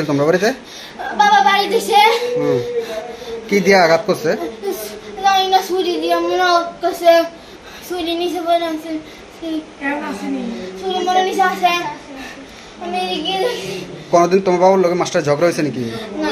তোমরা বাড়িতে বাবা বাড়ি দিছে কি দিয়া আঘাত করছে? ছুরি দিয়ে মনে করছে ছুরি নিচে পড়ে আছে ছুরি মনে নিচে আছে। আমি কোনদিন তোমার বাবার লগে মাস্টার ঝগড়া হয়েছে নাকি? না